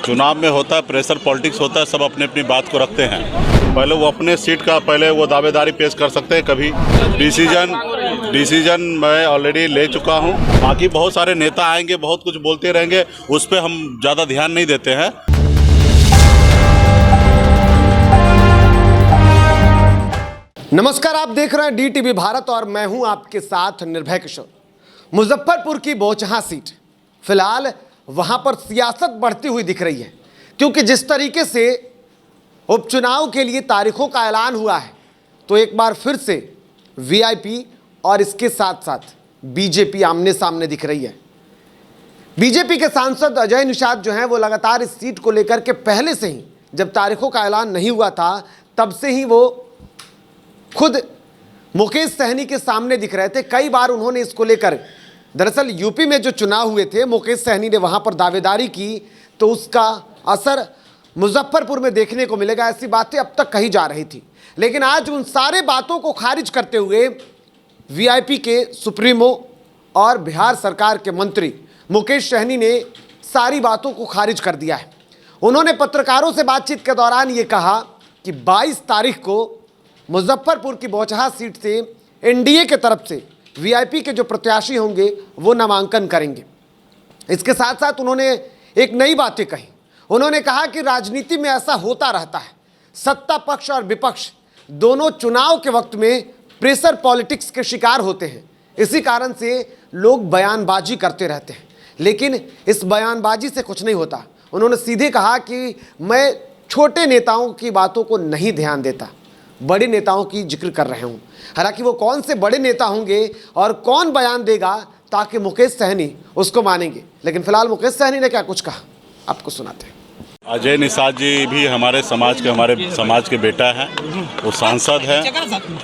चुनाव में होता है प्रेशर, पॉलिटिक्स होता है, सब अपनी अपनी बात को रखते हैं। पहले वो अपने सीट का पहले वो दावेदारी पेश कर सकते हैं। कभी डिसीजन मैं ऑलरेडी ले चुका हूं। बाकी बहुत सारे नेता आएंगे, बहुत कुछ बोलते रहेंगे, उस पर हम ज़्यादा ध्यान नहीं देते हैं। नमस्कार, आप देख रहे हैं DTV भारत और मैं हूं आपके साथ निर्भय किशोर। मुजफ्फरपुर की बोचहां सीट, फिलहाल वहां पर सियासत बढ़ती हुई दिख रही है, क्योंकि जिस तरीके से उपचुनाव के लिए तारीखों का ऐलान हुआ है, तो एक बार फिर से VIP और इसके साथ साथ BJP आमने सामने दिख रही है। BJP के सांसद अजय निषाद जो हैं, वो लगातार इस सीट को लेकर के पहले से ही, जब तारीखों का ऐलान नहीं हुआ था तब से ही वो खुद मुकेश सहनी के सामने दिख रहे थे। कई बार उन्होंने इसको लेकर, दरअसल यूपी में जो चुनाव हुए थे, मुकेश सहनी ने वहां पर दावेदारी की, तो उसका असर मुजफ्फरपुर में देखने को मिलेगा, ऐसी बातें अब तक कही जा रही थी। लेकिन आज उन सारे बातों को खारिज करते हुए VIP के सुप्रीमो और बिहार सरकार के मंत्री मुकेश सहनी ने सारी बातों को खारिज कर दिया है। उन्होंने पत्रकारों से बातचीत के दौरान ये कहा कि 22 तारीख को मुजफ्फरपुर की बोचहां सीट से NDA के तरफ से VIP के जो प्रत्याशी होंगे वो नामांकन करेंगे। इसके साथ साथ उन्होंने एक नई बातें कही। उन्होंने कहा कि राजनीति में ऐसा होता रहता है, सत्ता पक्ष और विपक्ष दोनों चुनाव के वक्त में प्रेशर पॉलिटिक्स के शिकार होते हैं। इसी कारण से लोग बयानबाजी करते रहते हैं, लेकिन इस बयानबाजी से कुछ नहीं होता। उन्होंने सीधे कहा कि मैं छोटे नेताओं की बातों को नहीं ध्यान देता, बड़े नेताओं की जिक्र कर रहे हूं। हालांकि वो कौन से बड़े नेता होंगे और कौन बयान देगा ताकि मुकेश सहनी उसको मानेंगे, लेकिन फिलहाल मुकेश सहनी ने क्या कुछ कहा आपको सुनाते हैं। अजय निषाद जी भी हमारे समाज के बेटा हैं, वो सांसद हैं।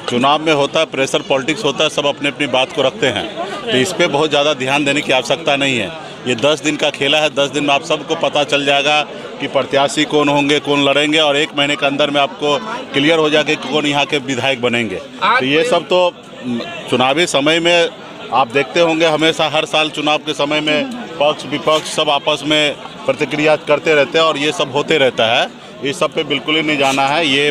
चुनाव में होता है प्रेशर, पॉलिटिक्स होता है, सब अपनी अपनी बात को रखते हैं, तो इस पर बहुत ज़्यादा ध्यान देने की आवश्यकता नहीं है। ये 10 दिन का खेला है। 10 दिन में आप सबको पता चल जाएगा कि प्रत्याशी कौन होंगे, कौन लड़ेंगे, और 1 महीने के अंदर में आपको क्लियर हो जाएगा कि कौन यहाँ के विधायक बनेंगे। तो ये सब तो चुनावी समय में आप देखते होंगे, हमेशा हर साल चुनाव के समय में पक्ष विपक्ष सब आपस में प्रतिक्रिया करते रहते हैं और ये सब होते रहता है। इस सब पे बिल्कुल ही नहीं जाना है। ये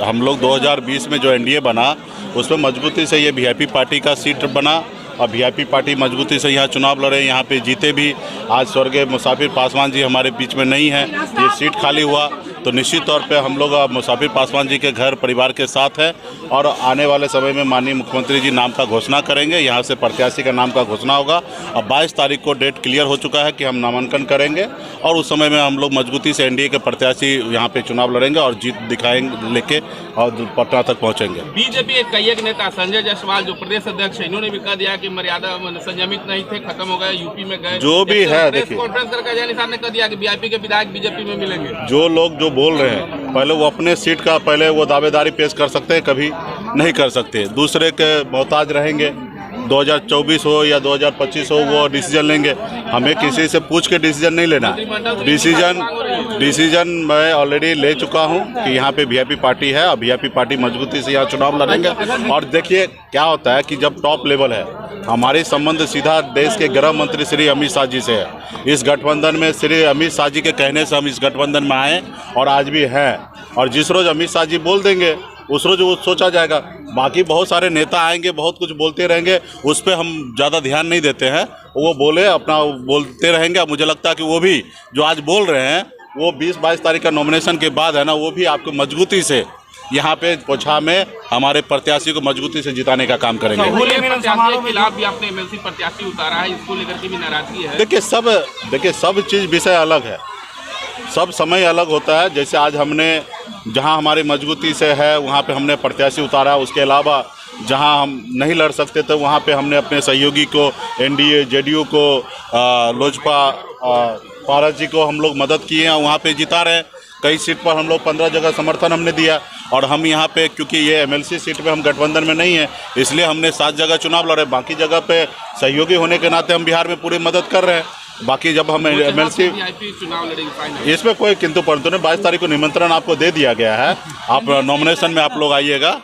हम लोग 2020 में जो NDA बना, उसमें मजबूती से ये VIP पार्टी का सीट बना और VIP पार्टी मजबूती से यहाँ चुनाव लड़े, यहाँ पे जीते भी। आज स्वर्गीय मुसाफिर पासवान जी हमारे बीच में नहीं है, ये सीट खाली हुआ, तो निश्चित तौर पे हम लोग मुसाफिर पासवान जी के घर परिवार के साथ हैं और आने वाले समय में माननीय मुख्यमंत्री जी नाम का घोषणा करेंगे। यहाँ से प्रत्याशी का नाम का घोषणा होगा। अब 22 तारीख को डेट क्लियर हो चुका है कि हम नामांकन करेंगे और उस समय में हम लोग मजबूती से NDA के प्रत्याशी यहाँ पे चुनाव लड़ेंगे और जीत दिखाएंगे लेके और पटना तक पहुँचेंगे। BJP के कई एक नेता संजय जायसवाल जो प्रदेश अध्यक्ष है, इन्होंने भी कह दिया कि मर्यादा संयमित नहीं थे, खत्म हो गए, यूपी में गए। जो भी है, देखिए कॉन्फ्रेंस करके अजय निषाद ने कह दिया कि VIP के विधायक BJP में मिलेंगे। जो लोग जो बोल रहे हैं, पहले वो अपने सीट का पहले वो दावेदारी पेश कर सकते हैं, कभी नहीं कर सकते। दूसरे के मोहताज रहेंगे। 2024 हो या 2025 हो, वो डिसीजन लेंगे। हमें किसी से पूछ के डिसीजन नहीं लेना। डिसीजन मैं ऑलरेडी ले चुका हूं कि यहाँ पे VIP पार्टी है और VIP पार्टी मजबूती से यहाँ चुनाव लड़ेंगे। और देखिए क्या होता है कि जब टॉप लेवल है, हमारे संबंध सीधा देश के गृह मंत्री श्री अमित शाह जी से है। इस गठबंधन में श्री अमित शाह जी के कहने से हम इस गठबंधन में आए और आज भी हैं, और जिस रोज अमित शाह जी बोल देंगे उस रोज वो सोचा जाएगा। बाकी बहुत सारे नेता आएंगे, बहुत कुछ बोलते रहेंगे, उस पर हम ज़्यादा ध्यान नहीं देते हैं। वो बोले अपना बोलते रहेंगे। मुझे लगता है कि वो भी जो आज बोल रहे हैं, वो 20-22 तारीख का नॉमिनेशन के बाद है ना, वो भी आपको मजबूती से यहाँ पे पोछा में हमारे प्रत्याशी को मजबूती से जिताने का काम करेंगे। खिलाफ भी आपने MLC प्रत्याशी उतारा है, इसको लेकर के भी नाराजगी है। देखिए सब चीज़ विषय अलग है, सब समय अलग होता है। जैसे आज हमने जहां हमारी मजबूती से है वहां पे हमने प्रत्याशी उतारा, उसके अलावा जहां हम नहीं लड़ सकते थे वहां पे हमने अपने सहयोगी को, NDA JDU को, लोजपा पारस जी को हम लोग मदद किए हैं, वहां पे जिता रहे हैं। कई सीट पर हम लोग 15 जगह समर्थन हमने दिया और हम यहाँ पे क्योंकि ये MLC सीट पे हम गठबंधन में नहीं है, इसलिए हमने 7 जगह चुनाव लड़े। बाकी जगह पे सहयोगी होने के नाते हम बिहार में पूरी मदद कर रहे हैं। बाकी जब हम MLC चुनाव लड़ेंगे, इसमें कोई किंतु परंतु नहीं। 22 तारीख को निमंत्रण आपको दे दिया गया है, आप नॉमिनेशन में आप लोग आइएगा।